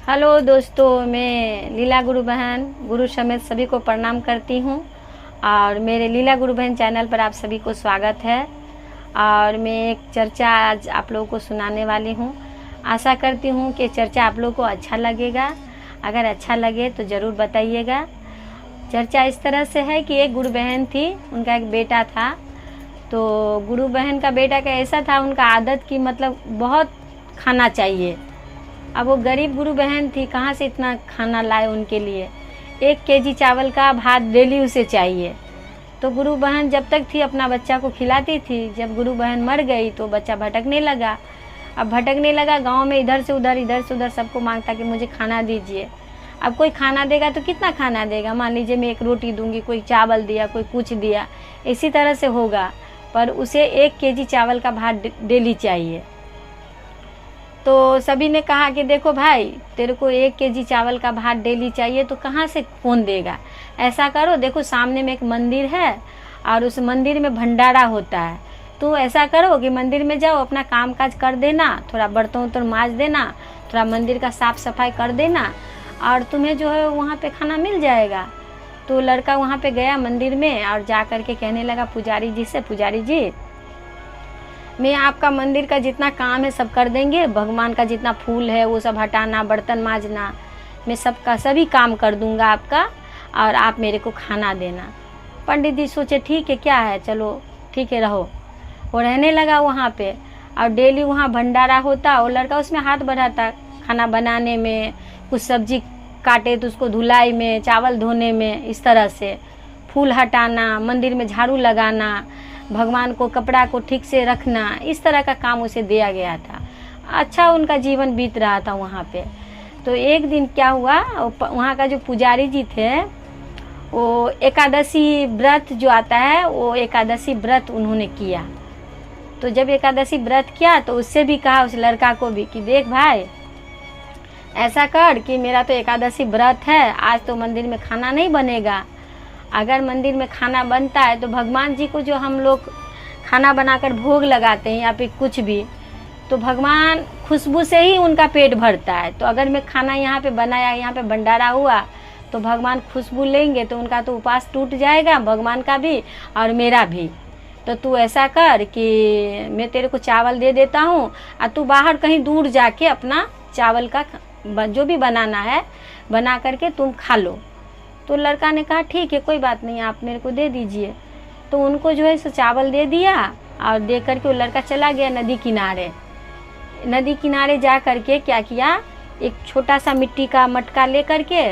Hello दोस्तों, मैं लीला गुरु बहन गुरु समेत सभी को प्रणाम करती हूँ और मेरे लीला गुरु बहन चैनल पर आप सभी को स्वागत है। और मैं एक चर्चा आज आप लोगों को सुनाने वाली हूँ। आशा करती हूँ कि चर्चा आप लोगों को अच्छा लगेगा। अगर अच्छा लगे तो ज़रूर बताइएगा। चर्चा इस तरह से है कि एक गुरु बहन थी, उनका एक बेटा था। तो गुरु बहन का बेटा का ऐसा था, उनका आदत की मतलब बहुत खाना चाहिए। अब वो गरीब गुरु बहन थी, कहाँ से इतना खाना लाए उनके लिए। 1 केजी चावल का भात डेली उसे चाहिए। तो गुरु बहन जब तक थी अपना बच्चा को खिलाती थी। जब गुरु बहन मर गई तो बच्चा भटकने लगा। अब भटकने लगा गांव में, इधर से उधर सबको मांगता कि मुझे खाना दीजिए। अब कोई खाना देगा तो कितना खाना देगा। मान लीजिए मैं 1 रोटी दूंगी, कोई चावल दिया, कोई कुछ दिया, इसी तरह से होगा। पर उसे 1 केजी चावल का भात डेली चाहिए। तो सभी ने कहा कि देखो भाई, तेरे को 1 केजी चावल का भात डेली चाहिए तो कहाँ से कौन देगा। ऐसा करो, देखो सामने में एक मंदिर है और उस मंदिर में भंडारा होता है। तो ऐसा करो कि मंदिर में जाओ, अपना काम काज कर देना, थोड़ा बर्तन माज देना, थोड़ा मंदिर का साफ सफाई कर देना और तुम्हें जो है वहाँ पे खाना मिल जाएगा। तो लड़का वहाँ पे गया मंदिर में और जा कर के कहने लगा पुजारी जी से, पुजारी जी मैं आपका मंदिर का जितना काम है सब कर देंगे, भगवान का जितना फूल है वो सब हटाना, बर्तन माजना, मैं सबका सभी काम कर दूंगा आपका, और आप मेरे को खाना देना। पंडित जी सोचे ठीक है, क्या है, चलो ठीक है रहो। वो रहने लगा वहाँ पे और डेली वहाँ भंडारा होता। वो लड़का उसमें हाथ बढ़ाता, खाना बनाने में, कुछ सब्जी काटे तो उसको धुलाई में, चावल धोने में, इस तरह से फूल हटाना, मंदिर में झाड़ू लगाना, भगवान को कपड़ा को ठीक से रखना, इस तरह का काम उसे दिया गया था। अच्छा उनका जीवन बीत रहा था वहाँ पे। तो एक दिन क्या हुआ, वहाँ का जो पुजारी जी थे वो एकादशी व्रत जो आता है, वो एकादशी व्रत उन्होंने किया। तो जब एकादशी व्रत किया तो उससे भी कहा, उस लड़का को भी, कि देख भाई ऐसा कर कि मेरा तो एकादशी व्रत है, आज तो मंदिर में खाना नहीं बनेगा। अगर मंदिर में खाना बनता है तो भगवान जी को जो हम लोग खाना बनाकर भोग लगाते हैं या फिर कुछ भी, तो भगवान खुशबू से ही उनका पेट भरता है। तो अगर मैं खाना यहाँ पे बनाया, यहाँ पे भंडारा हुआ, तो भगवान खुशबू लेंगे तो उनका तो उपवास टूट जाएगा, भगवान का भी और मेरा भी। तो तू ऐसा कर कि मैं तेरे को चावल दे देता हूँ और तू बाहर कहीं दूर जाके अपना चावल का जो भी बनाना है बना करके तुम खा लो। तो लड़का ने कहा ठीक है, कोई बात नहीं, आप मेरे को दे दीजिए। तो उनको जो है सो चावल दे दिया और दे करके वो लड़का चला गया नदी किनारे। नदी किनारे जा करके क्या किया, एक छोटा सा मिट्टी का मटका ले करके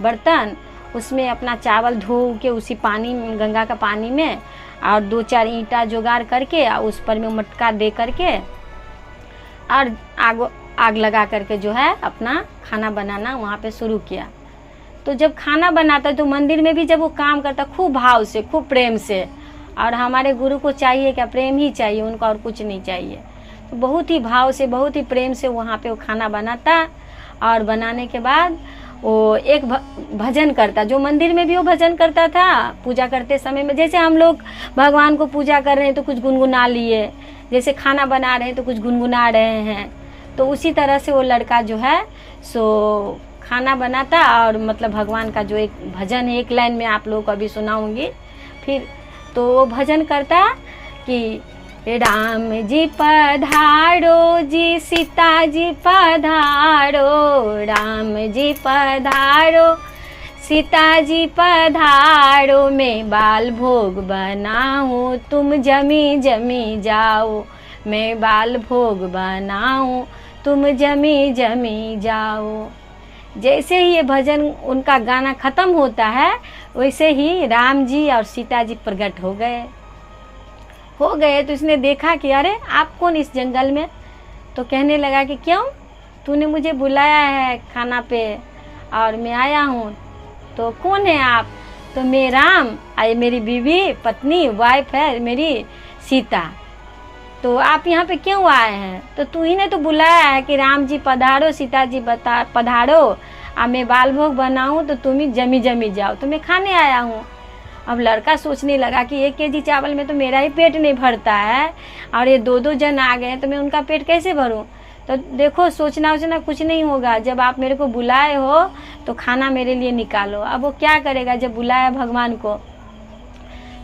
बर्तन, उसमें अपना चावल धो के उसी पानी में, गंगा का पानी में, और 2-4 ईंटा जुगाड़ करके और उस पर में मटका दे करके और आग लगा करके जो है अपना खाना बनाना वहाँ पे शुरू किया। तो जब खाना बनाता तो मंदिर में भी जब वो काम करता खूब भाव से, खूब प्रेम से, और हमारे गुरु को चाहिए क्या, प्रेम ही चाहिए उनको और कुछ नहीं चाहिए। तो बहुत ही भाव से, बहुत ही प्रेम से वहाँ पे वो खाना बनाता। और बनाने के बाद वो एक भजन करता, जो मंदिर में भी वो भजन करता था पूजा करते समय में। जैसे हम लोग भगवान को पूजा कर रहे हैं तो कुछ गुनगुना लिए, जैसे खाना बना रहे हैं तो कुछ गुनगुना रहे हैं, तो उसी तरह से वो लड़का जो है सो खाना बनाता और मतलब भगवान का जो एक भजन है, एक लाइन में आप लोगों को अभी सुनाऊंगी फिर। तो वो भजन करता कि राम जी पधारो जी, सीता जी पधारो, राम जी पधारो, सीता जी पधारो, मैं बाल भोग बनाऊं, तुम जमी जमी जाओ, मैं बाल भोग बनाऊं, तुम जमी जमी जाओ। जैसे ही ये भजन उनका गाना ख़त्म होता है, वैसे ही राम जी और सीता जी प्रकट हो गए। तो इसने देखा कि अरे आप कौन इस जंगल में। तो कहने लगा कि क्यों, तूने मुझे बुलाया है खाना पे और मैं आया हूँ, तो कौन है आप। तो मैं राम, आए मेरी बीवी, पत्नी, वाइफ है मेरी सीता। तो आप यहाँ पे क्यों आए हैं। तो तू ही ने तो बुलाया है कि राम जी पधारो, सीता जी पधारो, अब मैं बाल भोग बनाऊँ तो तुम ही जमी जमी जाओ, तो मैं खाने आया हूँ। अब लड़का सोचने लगा कि 1 केजी चावल में तो मेरा ही पेट नहीं भरता है और ये 2-2 जन आ गए हैं तो मैं उनका पेट कैसे भरूं। तो देखो सोचना वोचना कुछ नहीं होगा, जब आप मेरे को बुलाए हो तो खाना मेरे लिए निकालो। अब वो क्या करेगा जब बुलाया भगवान को।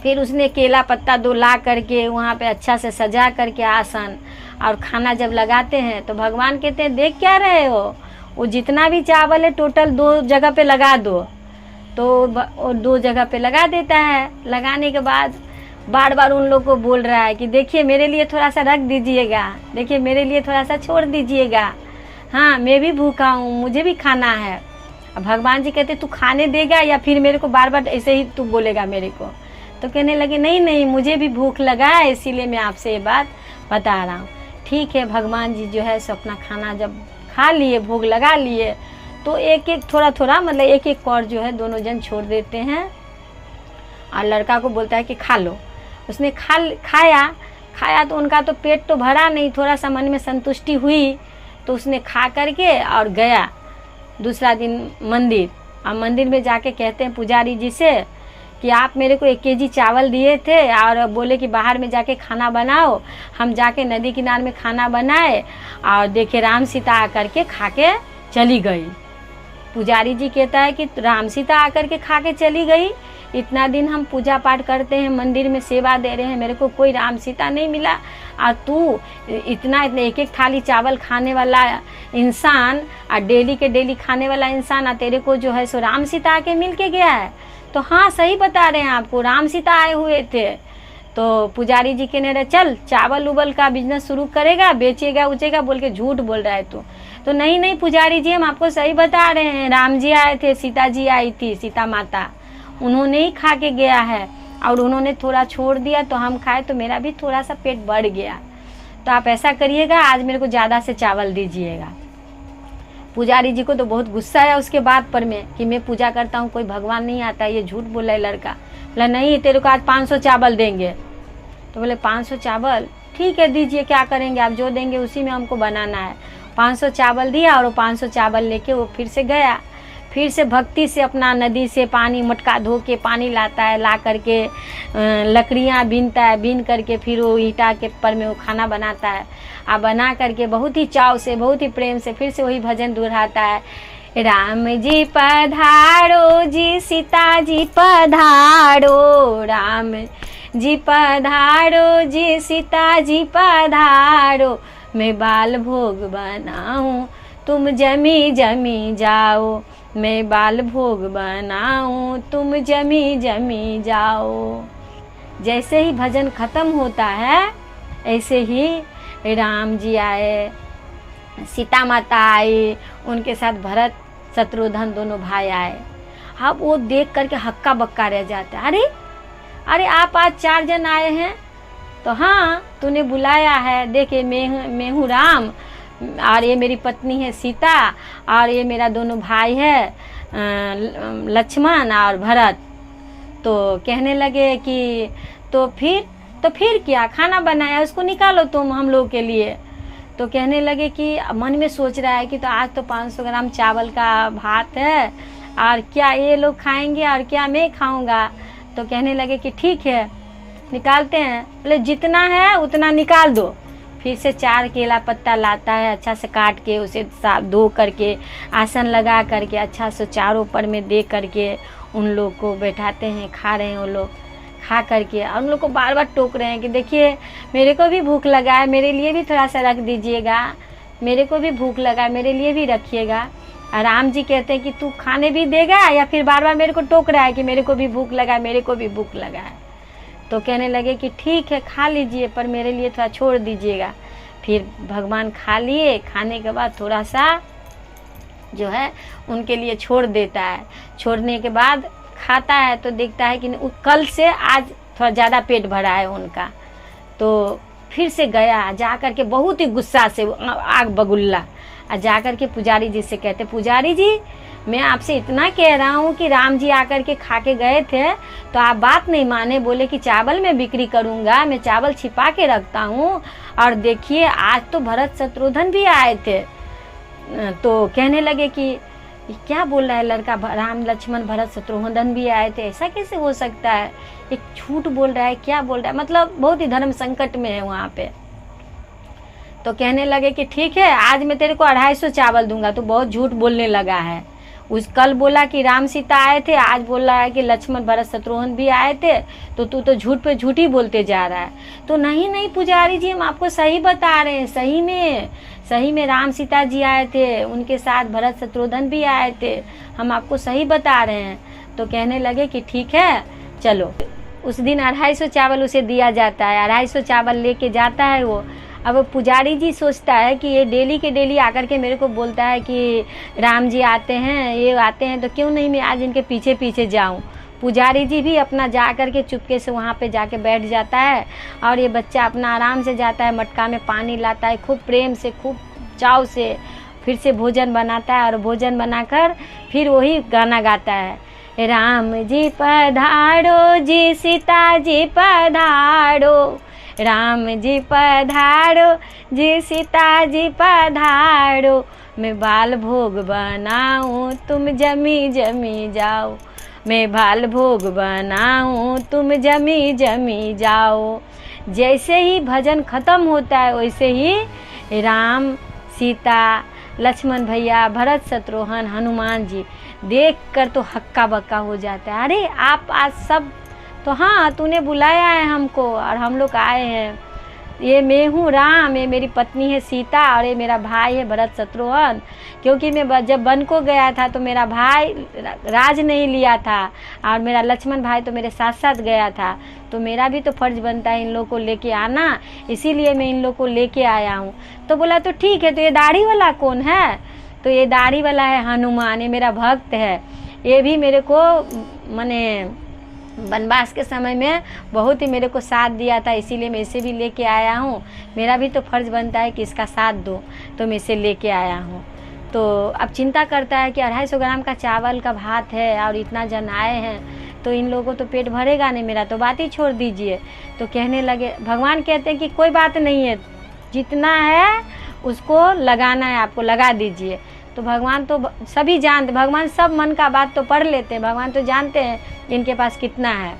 फिर उसने केला पत्ता 2 ला करके वहाँ पे अच्छा से सजा करके आसन, और खाना जब लगाते हैं तो भगवान कहते हैं देख क्या रहे हो, वो जितना भी चावल है टोटल 2 जगह पे लगा दो। तो वो 2 जगह पे लगा देता है। लगाने के बाद बार बार उन लोग को बोल रहा है कि देखिए मेरे लिए थोड़ा सा रख दीजिएगा, देखिए मेरे लिए थोड़ा सा छोड़ दीजिएगा, हाँ मैं भी भूखा हूँ, मुझे भी खाना है। अब भगवान जी कहते तू खाने देगा या फिर मेरे को बार बार ऐसे ही तू बोलेगा मेरे को। तो कहने लगे नहीं नहीं, मुझे भी भूख लगा है, इसीलिए मैं आपसे ये बात बता रहा हूँ। ठीक है, भगवान जी जो है सो अपना खाना जब खा लिए, भोग लगा लिए, तो एक एक थोड़ा थोड़ा मतलब एक एक कौर जो है दोनों जन छोड़ देते हैं, और लड़का को बोलता है कि खा लो। उसने खाया तो उनका तो पेट तो भरा नहीं, थोड़ा सा मन में संतुष्टि हुई, तो उसने खा करके और गया दूसरा दिन मंदिर। और मंदिर में जाके कहते हैं पुजारी जी से कि आप मेरे को 1 केजी चावल दिए थे और बोले कि बाहर में जाके खाना बनाओ। हम जाके नदी किनारे में खाना बनाए और देखे राम सीता आकर के खा के चली गई। पुजारी जी कहता है कि राम सीता आकर के खा के चली गई, इतना दिन हम पूजा पाठ करते हैं, मंदिर में सेवा दे रहे हैं, मेरे को कोई राम सीता नहीं मिला, और तू इतना 1-1 थाली चावल खाने वाला इंसान और डेली के डेली खाने वाला इंसान, और तेरे को जो है सो राम सीता आके मिल के गया है। तो हाँ सही बता रहे हैं आपको, राम सीता आए हुए थे। तो पुजारी जी कहने रहे चल चावल उबल का बिजनेस शुरू करेगा, बेचेगा उचेगा, बोल के झूठ बोल रहा है तू। तो नहीं नहीं पुजारी जी हम आपको सही बता रहे हैं, राम जी आए थे, सीता जी आई थी, सीता माता, उन्होंने ही खा के गया है, और उन्होंने थोड़ा छोड़ दिया तो हम खाए, तो मेरा भी थोड़ा सा पेट बढ़ गया। तो आप ऐसा करिएगा, आज मेरे को ज़्यादा से चावल दीजिएगा। पुजारी जी को तो बहुत गुस्सा आया उसके बात पर में कि मैं पूजा करता हूँ, कोई भगवान नहीं आता, ये झूठ बोला है लड़का। बोला नहीं तेरे को आज 500 चावल देंगे। तो बोले 500 चावल ठीक है दीजिए, क्या करेंगे, आप जो देंगे उसी में हमको बनाना है। 500 चावल दिया, और वो 500 चावल लेके वो फिर से गया, फिर से भक्ति से अपना नदी से पानी मटका धो के पानी लाता है, ला करके लकड़ियाँ बीनता है, बीन करके फिर वो ईंटा के पर में वो खाना बनाता है, और बना करके बहुत ही चाव से बहुत ही प्रेम से फिर से वही भजन दोहराता है, राम जी पधारो जी सीता जी पधारो, राम जी पधारो जी सीता जी पधारो, मैं बाल भोग बनाऊं तुम जमी जमी जाओ, मैं बाल भोग बनाऊं तुम जमी जमी जाओ। जैसे ही भजन खत्म होता है ऐसे ही राम जी आए, सीता माता आई, उनके साथ भरत शत्रुघ्न दोनों भाई आए। अब वो देख करके हक्का बक्का रह जाता है, अरे अरे आप आज 4 जन आए हैं। तो हाँ तूने बुलाया है, देखे मैं हूँ राम, और ये मेरी पत्नी है सीता, और ये मेरा दोनों भाई है लक्ष्मण और भरत। तो कहने लगे कि तो फिर क्या, खाना बनाया उसको निकालो तुम हम लोग के लिए। तो कहने लगे कि मन में सोच रहा है कि तो आज तो 500 ग्राम चावल का भात है, और क्या ये लोग खाएंगे और क्या मैं खाऊंगा। तो कहने लगे कि ठीक है निकालते हैं। बोले जितना है उतना निकाल दो। फिर से 4 केला पत्ता लाता है, अच्छा से काट के उसे साफ धो करके आसन लगा करके अच्छा से चारों पर में दे करके उन लोग को बैठाते हैं, खा रहे हैं वो लोग। खा करके और उन लोग को बार बार टोक रहे हैं कि देखिए मेरे को भी भूख लगा है, मेरे लिए भी थोड़ा सा रख दीजिएगा, मेरे को भी भूख लगा है, मेरे लिए भी रखिएगा। और राम जी कहते हैं कि तू खाने भी देगा या फिर बार बार मेरे को टोक रहा है कि मेरे को भी भूख लगा है, मेरे को भी भूख लगा है। तो कहने लगे कि ठीक है खा लीजिए पर मेरे लिए थोड़ा छोड़ दीजिएगा। फिर भगवान खा लिए, खाने के बाद थोड़ा सा जो है उनके लिए छोड़ देता है। छोड़ने के बाद खाता है तो देखता है कि कल से आज थोड़ा ज़्यादा पेट भरा है उनका। तो फिर से गया, जा कर के बहुत ही गुस्सा से आग बगुल्ला, और जा कर के पुजारी जी से कहते, पुजारी जी मैं आपसे इतना कह रहा हूँ कि राम जी आकर के खा के गए थे तो आप बात नहीं माने, बोले कि चावल मैं बिक्री करूँगा, मैं चावल छिपा के रखता हूँ, और देखिए आज तो भरत शत्रुघ्न भी आए थे। तो कहने लगे कि क्या बोल रहा है लड़का, राम लक्ष्मण भरत शत्रुघ्न भी आए थे, ऐसा कैसे हो सकता है, एक झूठ बोल रहा है, क्या बोल रहा है, मतलब बहुत ही धर्म संकट में है वहाँ पे। तो कहने लगे कि ठीक है, आज मैं तेरे को 250 चावल दूंगा। तो बहुत झूठ बोलने लगा है। उस कल बोला कि राम सीता आए थे, आज बोल रहा है कि लक्ष्मण भरत शत्रुघ्न भी आए थे, तो तू तो झूठ पे झूठ ही बोलते जा रहा है। तो नहीं पुजारी जी, हम आपको सही बता रहे हैं, सही में राम सीता जी आए थे, उनके साथ भरत शत्रुघ्न भी आए थे, हम आपको सही बता रहे हैं। तो कहने लगे कि ठीक है चलो। उस दिन 250 चावल उसे दिया जाता है, 250 चावल लेके जाता है वो। अब पुजारी जी सोचता है कि ये डेली के डेली आकर के मेरे को बोलता है कि राम जी आते हैं, ये आते हैं, तो क्यों नहीं मैं आज इनके पीछे पीछे जाऊं। पुजारी जी भी अपना जा कर के चुपके से वहाँ पे जाके बैठ जाता है और ये बच्चा अपना आराम से जाता है, मटका में पानी लाता है, खूब प्रेम से खूब चाव से फिर से भोजन बनाता है और भोजन बनाकर फिर वही गाना गाता है, राम जी पधारो जी सीता जी पधारो, राम जी पधारो जी सीता जी पधारो, मैं बाल भोग बनाऊं तुम जमी जमी जाओ, मैं बाल भोग बनाऊं तुम जमी जमी जाओ। जैसे ही भजन खत्म होता है वैसे ही राम सीता लक्ष्मण भैया भरत शत्रुघ्न हनुमान जी देख कर तो हक्का बक्का हो जाता है। अरे आप आज सब, तो हाँ तूने बुलाया है हमको और हम लोग आए हैं। ये मैं हूँ राम, ये मेरी पत्नी है सीता और ये मेरा भाई है भरत शत्रुघ्न। क्योंकि मैं जब वन को गया था तो मेरा भाई राज नहीं लिया था और मेरा लक्ष्मण भाई तो मेरे साथ साथ गया था, तो मेरा भी तो फर्ज बनता है इन लोग को लेके आना, इसीलिए मैं इन लोग को लेके आया हूँ। तो बोला तो ठीक है, तो ये दाढ़ी वाला कौन है? तो ये दाढ़ी वाला है हनुमान, ये मेरा भक्त है, ये भी मेरे को माने वनवास के समय में बहुत ही मेरे को साथ दिया था, इसीलिए मैं इसे भी लेके आया हूँ। मेरा भी तो फर्ज बनता है कि इसका साथ दूँ, तो मैं इसे लेके आया हूँ। तो अब चिंता करता है कि 250 ग्राम का चावल का भात है और इतना जन आए हैं, तो इन लोगों तो पेट भरेगा नहीं, मेरा तो बात ही छोड़ दीजिए। तो कहने लगे, भगवान कहते हैं कि कोई बात नहीं है, जितना है उसको लगाना है, आपको लगा दीजिए। तो भगवान तो सभी जानते, भगवान सब मन का बात तो पढ़ लेते हैं, भगवान तो जानते हैं इनके पास कितना है।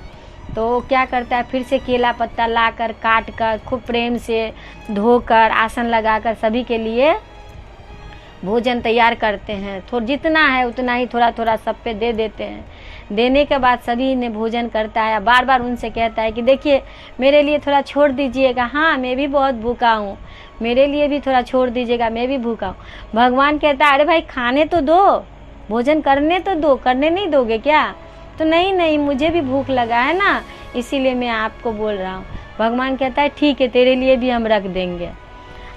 तो क्या करता है, फिर से केला पत्ता लाकर काट कर खूब प्रेम से धोकर आसन लगाकर सभी के लिए भोजन तैयार करते हैं। जितना है उतना ही थोड़ा थोड़ा सब पे दे देते हैं। देने के बाद सभी ने भोजन करता है, बार बार उनसे कहता है कि देखिए मेरे लिए थोड़ा छोड़ दीजिएगा, हाँ मैं भी बहुत भूखा हूँ, मेरे लिए भी थोड़ा छोड़ दीजिएगा, मैं भी भूखा हूँ। भगवान कहता है अरे भाई खाने तो दो, भोजन करने तो दो, करने नहीं दोगे क्या? तो नहीं मुझे भी भूख लगा है ना, इसीलिए मैं आपको बोल रहा हूँ। भगवान कहता है ठीक है, तेरे लिए भी हम रख देंगे।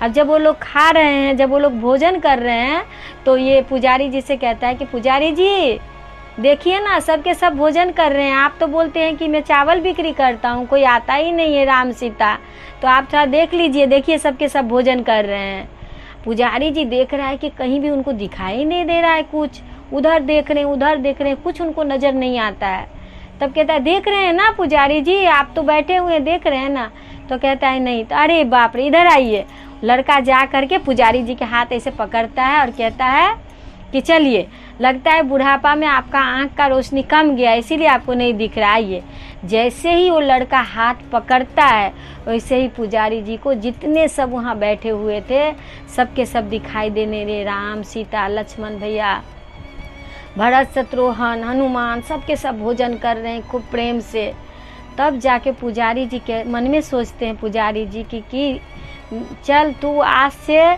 अब जब वो लोग खा रहे हैं, जब वो लोग भोजन कर रहे हैं, तो ये पुजारी जी से कहता है कि पुजारी जी देखिए ना, सबके सब भोजन कर रहे हैं, आप तो बोलते हैं कि मैं चावल बिक्री करता हूँ, कोई आता ही नहीं है राम सीता, तो आप थोड़ा देख लीजिए, देखिए सबके सब भोजन कर रहे हैं। पुजारी जी देख रहा है कि कहीं भी उनको दिखाई नहीं दे रहा है कुछ, उधर देख रहे हैं, कुछ उनको नज़र नहीं आता है। तब कहता है देख रहे हैं ना पुजारी जी, आप तो बैठे हुए देख रहे हैं ना? तो कहता है नहीं। तो अरे बाप रे, इधर आइए। लड़का जा करके पुजारी जी के हाथ ऐसे पकड़ता है और कहता है कि चलिए, लगता है बुढ़ापा में आपका आँख का रोशनी कम गया, इसीलिए आपको नहीं दिख रहा है। ये जैसे ही वो लड़का हाथ पकड़ता है, वैसे ही पुजारी जी को जितने सब वहाँ बैठे हुए थे सबके सब दिखाई देने लगे। राम सीता लक्ष्मण भैया भरत शत्रुघ्न हनुमान सबके सब भोजन कर रहे हैं खूब प्रेम से। तब जाके पुजारी जी के मन में सोचते हैं पुजारी जी कि चल तू आज से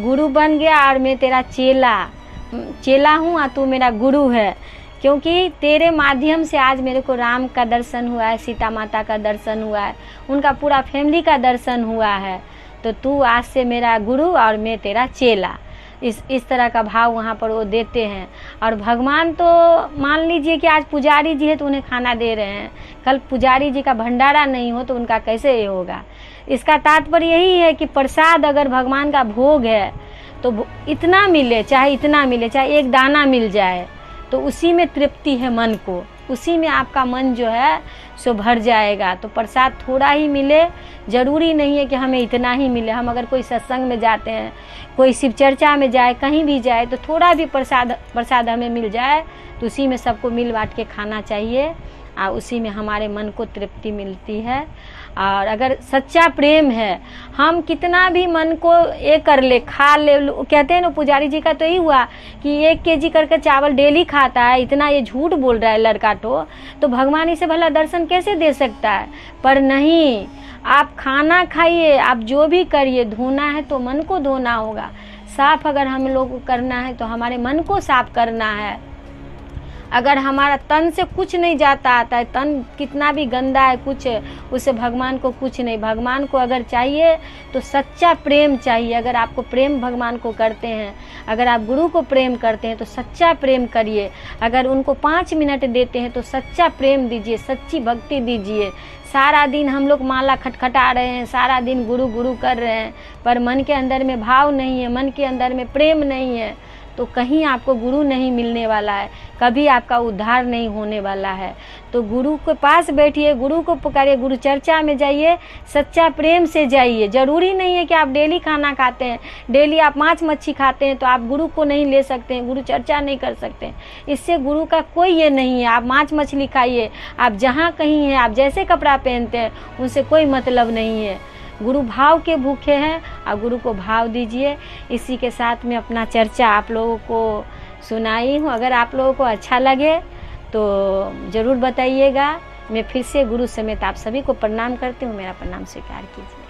गुरु बन गया और मैं तेरा चेला हूँ और तू मेरा गुरु है, क्योंकि तेरे माध्यम से आज मेरे को राम का दर्शन हुआ है, सीता माता का दर्शन हुआ है, उनका पूरा फैमिली का दर्शन हुआ है, तो तू आज से मेरा गुरु और मैं तेरा चेला। इस तरह का भाव वहाँ पर वो देते हैं। और भगवान तो मान लीजिए कि आज पुजारी जी है तो उन्हें खाना दे रहे हैं, कल पुजारी जी का भंडारा नहीं हो तो उनका कैसे ये होगा। इसका तात्पर्य यही है कि प्रसाद अगर भगवान का भोग है तो इतना मिले, चाहे इतना मिले, चाहे एक दाना मिल जाए, तो उसी में तृप्ति है मन को, उसी में आपका मन जो है सो भर जाएगा। तो प्रसाद थोड़ा ही मिले, ज़रूरी नहीं है कि हमें इतना ही मिले। हम अगर कोई सत्संग में जाते हैं, कोई शिव चर्चा में जाए, कहीं भी जाए, तो थोड़ा भी प्रसाद हमें मिल जाए तो उसी में सबको मिल बांट के खाना चाहिए और उसी में हमारे मन को तृप्ति मिलती है। और अगर सच्चा प्रेम है, हम कितना भी मन को ये कर ले, खा ले, कहते हैं ना पुजारी जी का तो यही हुआ कि 1 केजी करके चावल डेली खाता है, इतना ये झूठ बोल रहा है लड़का तो भगवान इसे भला दर्शन कैसे दे सकता है। पर नहीं, आप खाना खाइए, आप जो भी करिए, धोना है तो मन को धोना होगा। साफ अगर हम लोग को करना है तो हमारे मन को साफ करना है। अगर हमारा तन से कुछ नहीं जाता आता है, तन कितना भी गंदा है, कुछ उससे भगवान को कुछ नहीं। भगवान को अगर चाहिए तो सच्चा प्रेम चाहिए। अगर आपको प्रेम भगवान को करते हैं, अगर आप गुरु को प्रेम करते हैं तो सच्चा प्रेम करिए। अगर उनको 5 मिनट देते हैं तो सच्चा प्रेम दीजिए, सच्ची भक्ति दीजिए। सारा दिन हम लोग माला खटखटा रहे हैं, सारा दिन गुरु गुरु कर रहे हैं, पर मन के अंदर में भाव नहीं है, मन के अंदर में प्रेम नहीं है, तो कहीं आपको गुरु नहीं मिलने वाला है, कभी आपका उद्धार नहीं होने वाला है। तो गुरु के पास बैठिए, गुरु को पुकारिए, गुरु चर्चा में जाइए, सच्चा प्रेम से जाइए। ज़रूरी नहीं है कि आप डेली खाना खाते हैं, डेली आप मांस मच्छी खाते हैं तो आप गुरु को नहीं ले सकते हैं, गुरु चर्चा नहीं कर सकते हैं। इससे गुरु का कोई ये नहीं है। आप मांस मछली खाइए, आप जहाँ कहीं हैं, आप जैसे कपड़ा पहनते हैं, उनसे कोई मतलब नहीं है। गुरु भाव के भूखे हैं और गुरु को भाव दीजिए। इसी के साथ में अपना चर्चा आप लोगों को सुनाई हूँ। अगर आप लोगों को अच्छा लगे तो ज़रूर बताइएगा। मैं फिर से गुरु समेत आप सभी को प्रणाम करती हूँ। मेरा प्रणाम स्वीकार कीजिए।